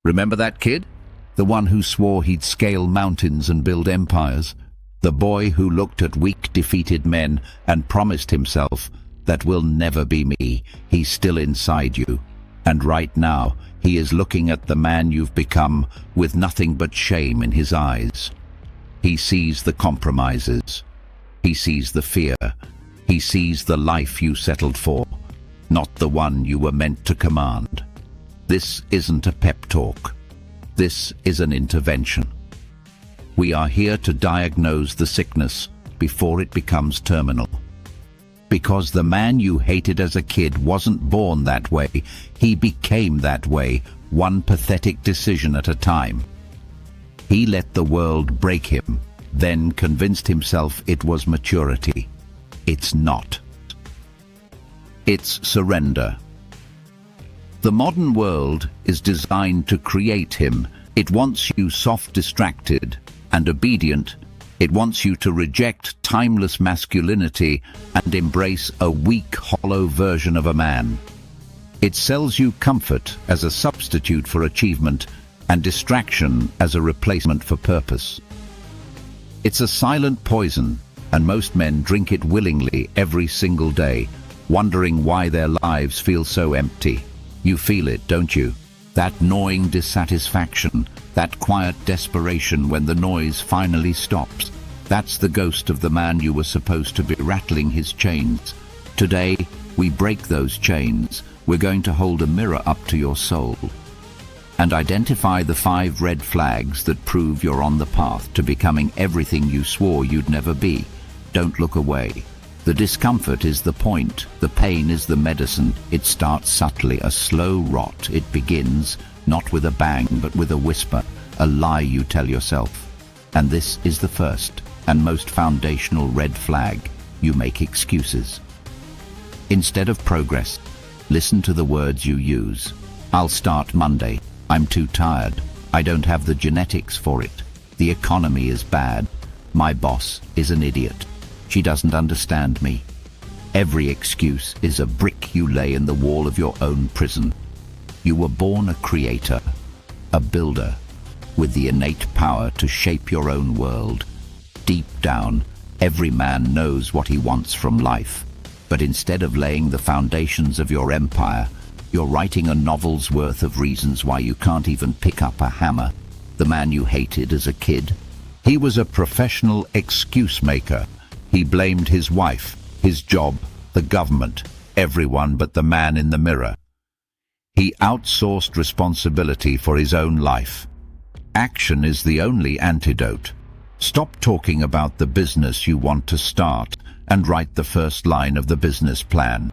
Remember that kid? The one who swore he'd scale mountains and build empires? The boy who looked at weak, defeated men and promised himself, "That will never be me." He's still inside you. And right now, he is looking at the man you've become with nothing but shame in his eyes. He sees the compromises. He sees the fear. He sees the life you settled for, not the one you were meant to command. This isn't a pep talk. This is an intervention. We are here to diagnose the sickness before it becomes terminal. Because the man you hated as a kid wasn't born that way, he became that way, one pathetic decision at a time. He let the world break him, then convinced himself it was maturity. It's not. It's surrender. The modern world is designed to create him. It wants you soft, distracted, and obedient. It wants you to reject timeless masculinity and embrace a weak, hollow version of a man. It sells you comfort as a substitute for achievement and distraction as a replacement for purpose. It's a silent poison, and most men drink it willingly every single day, wondering why their lives feel so empty. You feel it, don't you? That gnawing dissatisfaction, that quiet desperation when the noise finally stops. That's the ghost of the man you were supposed to be, rattling his chains. Today, we break those chains. We're going to hold a mirror up to your soul and identify the 5 red flags that prove you're on the path to becoming everything you swore you'd never be. Don't look away. The discomfort is the point. The pain is the medicine. It starts subtly, a slow rot. It begins not with a bang, but with a whisper, a lie you tell yourself. And this is the first and most foundational red flag. You make excuses. Instead of progress, listen to the words you use. I'll start Monday. I'm too tired. I don't have the genetics for it. The economy is bad. My boss is an idiot. She doesn't understand me. Every excuse is a brick you lay in the wall of your own prison. You were born a creator, a builder, with the innate power to shape your own world. Deep down, every man knows what he wants from life. But instead of laying the foundations of your empire, you're writing a novel's worth of reasons why you can't even pick up a hammer. The man you hated as a kid, he was a professional excuse maker. He blamed his wife, his job, the government, everyone but the man in the mirror. He outsourced responsibility for his own life. Action is the only antidote. Stop talking about the business you want to start and write the first line of the business plan.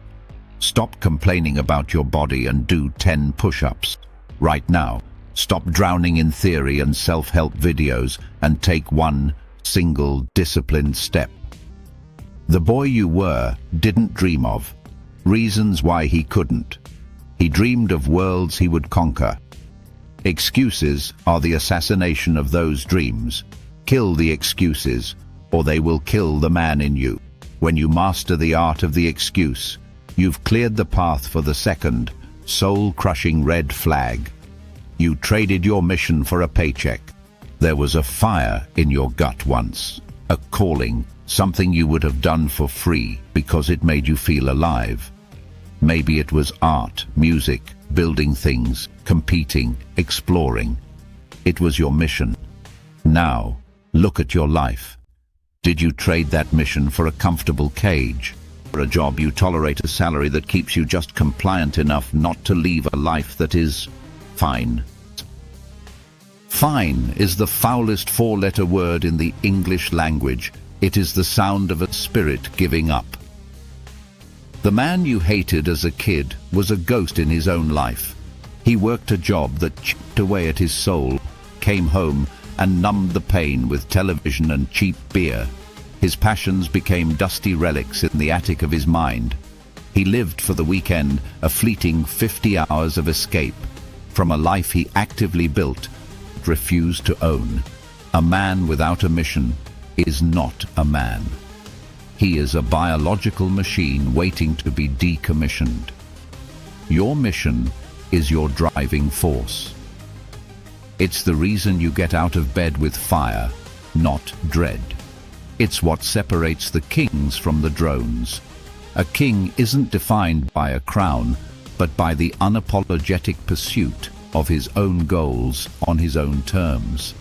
Stop complaining about your body and do 10 push-ups. Right now, stop drowning in theory and self-help videos and take one single disciplined step. The boy you were didn't dream of reasons why he couldn't. He dreamed of worlds he would conquer. Excuses are the assassination of those dreams. Kill the excuses, or they will kill the man in you. When you master the art of the excuse, you've cleared the path for the second, soul-crushing red flag. You traded your mission for a paycheck. There was a fire in your gut once, a calling, something you would have done for free because it made you feel alive. Maybe it was art, music, building things, competing, exploring. It was your mission. Now, look at your life. Did you trade that mission for a comfortable cage? For a job you tolerate, a salary that keeps you just compliant enough not to leave a life that is fine? Fine is the foulest 4-letter word in the English language. It is the sound of a spirit giving up. The man you hated as a kid was a ghost in his own life. He worked a job that chipped away at his soul, came home and numbed the pain with television and cheap beer. His passions became dusty relics in the attic of his mind. He lived for the weekend, a fleeting 50 hours of escape from a life he actively built but refused to own. A man without a mission is not a man. He is a biological machine waiting to be decommissioned. Your mission is your driving force. It's the reason you get out of bed with fire, not dread. It's what separates the kings from the drones. A king isn't defined by a crown, but by the unapologetic pursuit of his own goals on his own terms.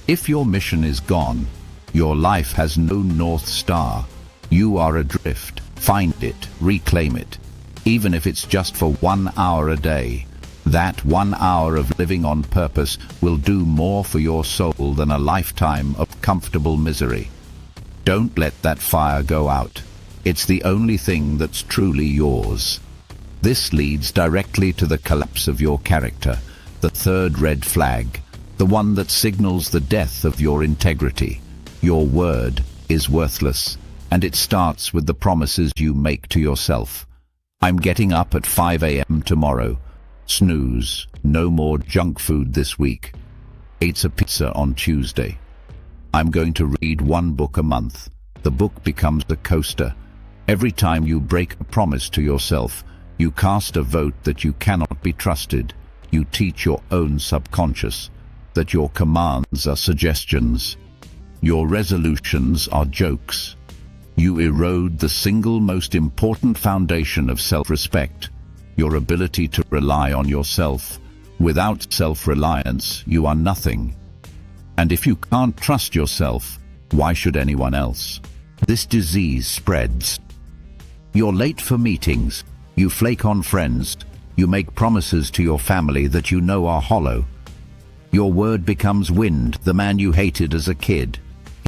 If your mission is gone, your life has no North Star. You are adrift. Find it, reclaim it, even if it's just for 1 hour a day. That 1 hour of living on purpose will do more for your soul than a lifetime of comfortable misery. Don't let that fire go out. It's the only thing that's truly yours. This leads directly to the collapse of your character, the third red flag, the one that signals the death of your integrity. Your word is worthless, and it starts with the promises you make to yourself. I'm getting up at 5 a.m. tomorrow. Snooze, no more junk food this week. Eats a pizza on Tuesday. I'm going to read 1 book a month. The book becomes a coaster. Every time you break a promise to yourself, you cast a vote that you cannot be trusted. You teach your own subconscious that your commands are suggestions. Your resolutions are jokes. You erode the single most important foundation of self-respect, your ability to rely on yourself. Without self-reliance, you are nothing. And if you can't trust yourself, why should anyone else? This disease spreads. You're late for meetings. You flake on friends. You make promises to your family that you know are hollow. Your word becomes wind, the man you hated as a kid.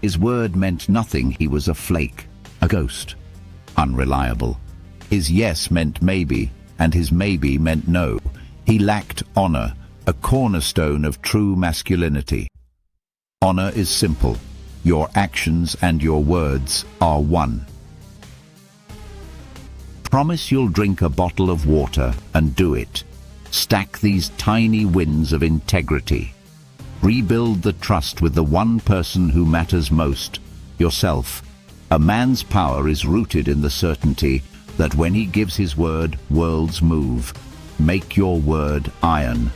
His word meant nothing. He was a flake, a ghost, unreliable. His yes meant maybe, and his maybe meant no. He lacked honor, a cornerstone of true masculinity. Honor is simple. Your actions and your words are one. Promise you'll drink a bottle of water and do it. Stack these tiny wins of integrity. Rebuild the trust with the one person who matters most, yourself. A man's power is rooted in the certainty that when he gives his word, worlds move. Make your word iron.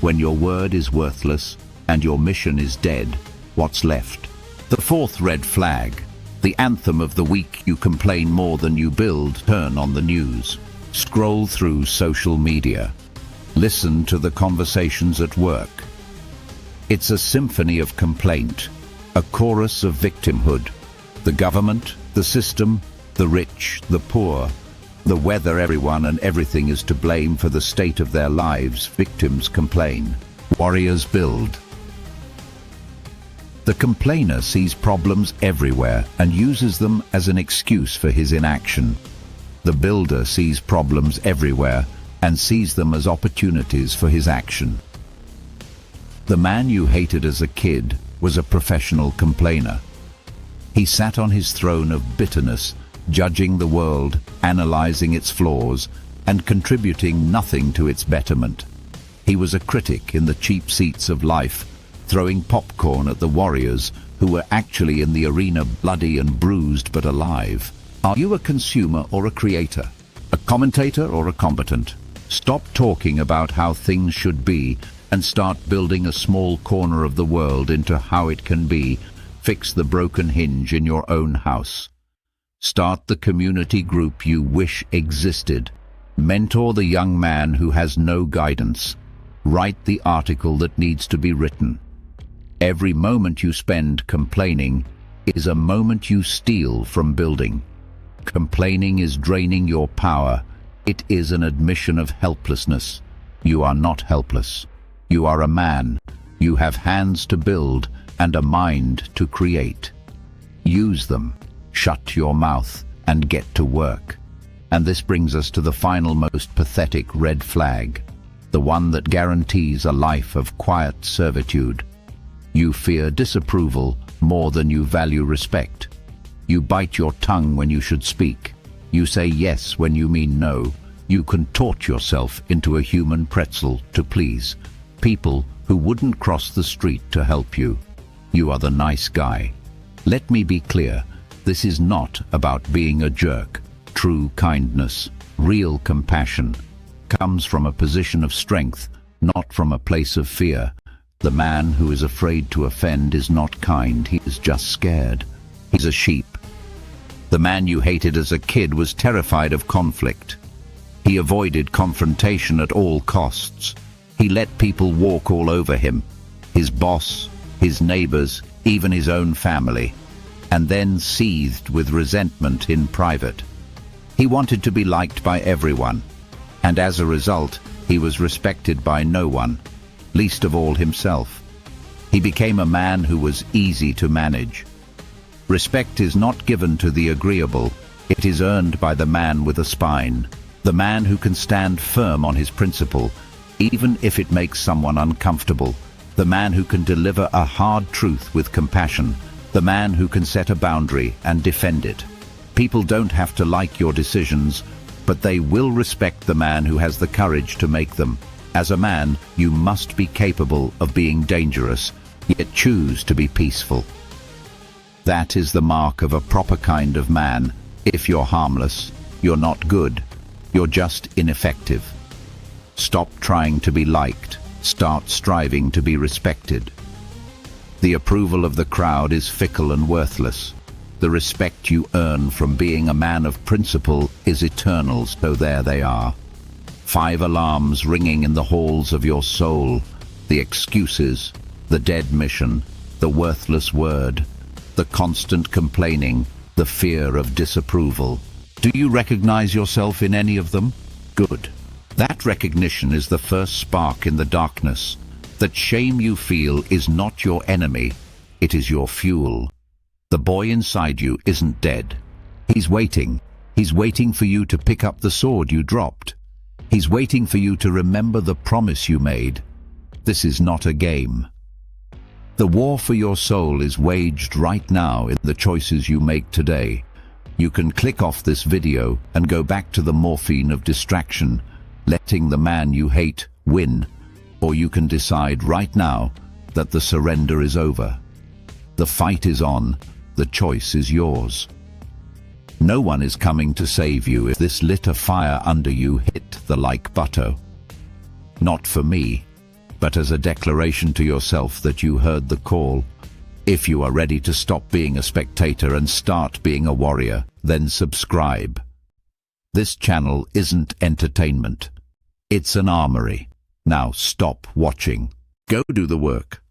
When your word is worthless and your mission is dead, what's left? The fourth red flag, the anthem of the week. You complain more than you build. Turn on the news. Scroll through social media. Listen to the conversations at work. It's a symphony of complaint, a chorus of victimhood. The government, the system, the rich, the poor, the weather, everyone and everything is to blame for the state of their lives. Victims complain. Warriors build. The complainer sees problems everywhere and uses them as an excuse for his inaction. The builder sees problems everywhere and sees them as opportunities for his action. The man you hated as a kid was a professional complainer. He sat on his throne of bitterness, judging the world, analyzing its flaws, and contributing nothing to its betterment. He was a critic in the cheap seats of life, throwing popcorn at the warriors who were actually in the arena bloody and bruised but alive. Are you a consumer or a creator? A commentator or a combatant? Stop talking about how things should be and start building a small corner of the world into how it can be. Fix the broken hinge in your own house. Start the community group you wish existed. Mentor the young man who has no guidance. Write the article that needs to be written. Every moment you spend complaining is a moment you steal from building. Complaining is draining your power. It is an admission of helplessness. You are not helpless. You are a man. You have hands to build and a mind to create. Use them. Shut your mouth and get to work. And this brings us to the final most pathetic red flag, the one that guarantees a life of quiet servitude. You fear disapproval more than you value respect. You bite your tongue when you should speak. You say yes when you mean no. You contort yourself into a human pretzel to please people who wouldn't cross the street to help you. You are the nice guy. Let me be clear, this is not about being a jerk. True kindness, real compassion, comes from a position of strength, not from a place of fear. The man who is afraid to offend is not kind, he is just scared. He's a sheep. The man you hated as a kid was terrified of conflict. He avoided confrontation at all costs. He let people walk all over him, his boss, his neighbors, even his own family, and then seethed with resentment in private. He wanted to be liked by everyone, and as a result, he was respected by no one, least of all himself. He became a man who was easy to manage. Respect is not given to the agreeable, it is earned by the man with a spine, the man who can stand firm on his principle, even if it makes someone uncomfortable, the man who can deliver a hard truth with compassion, the man who can set a boundary and defend it. People don't have to like your decisions, but they will respect the man who has the courage to make them. As a man, you must be capable of being dangerous, yet choose to be peaceful. That is the mark of a proper kind of man. If you're harmless, you're not good. You're just ineffective. Stop trying to be liked. Start striving to be respected. The approval of the crowd is fickle and worthless. The respect you earn from being a man of principle is eternal, so there they are. 5 alarms ringing in the halls of your soul. The excuses, the dead mission, the worthless word, the constant complaining, the fear of disapproval. Do you recognize yourself in any of them? Good. That recognition is the first spark in the darkness. That shame you feel is not your enemy, it is your fuel. The boy inside you isn't dead. He's waiting. He's waiting for you to pick up the sword you dropped. He's waiting for you to remember the promise you made. This is not a game. The war for your soul is waged right now in the choices you make today. You can click off this video and go back to the morphine of distraction, letting the man you hate win, or you can decide right now that the surrender is over. The fight is on, the choice is yours. No one is coming to save you if this lit a fire under you. Hit the like button. Not for me, but as a declaration to yourself that you heard the call. If you are ready to stop being a spectator and start being a warrior, then subscribe. This channel isn't entertainment. It's an armory. Now stop watching. Go do the work.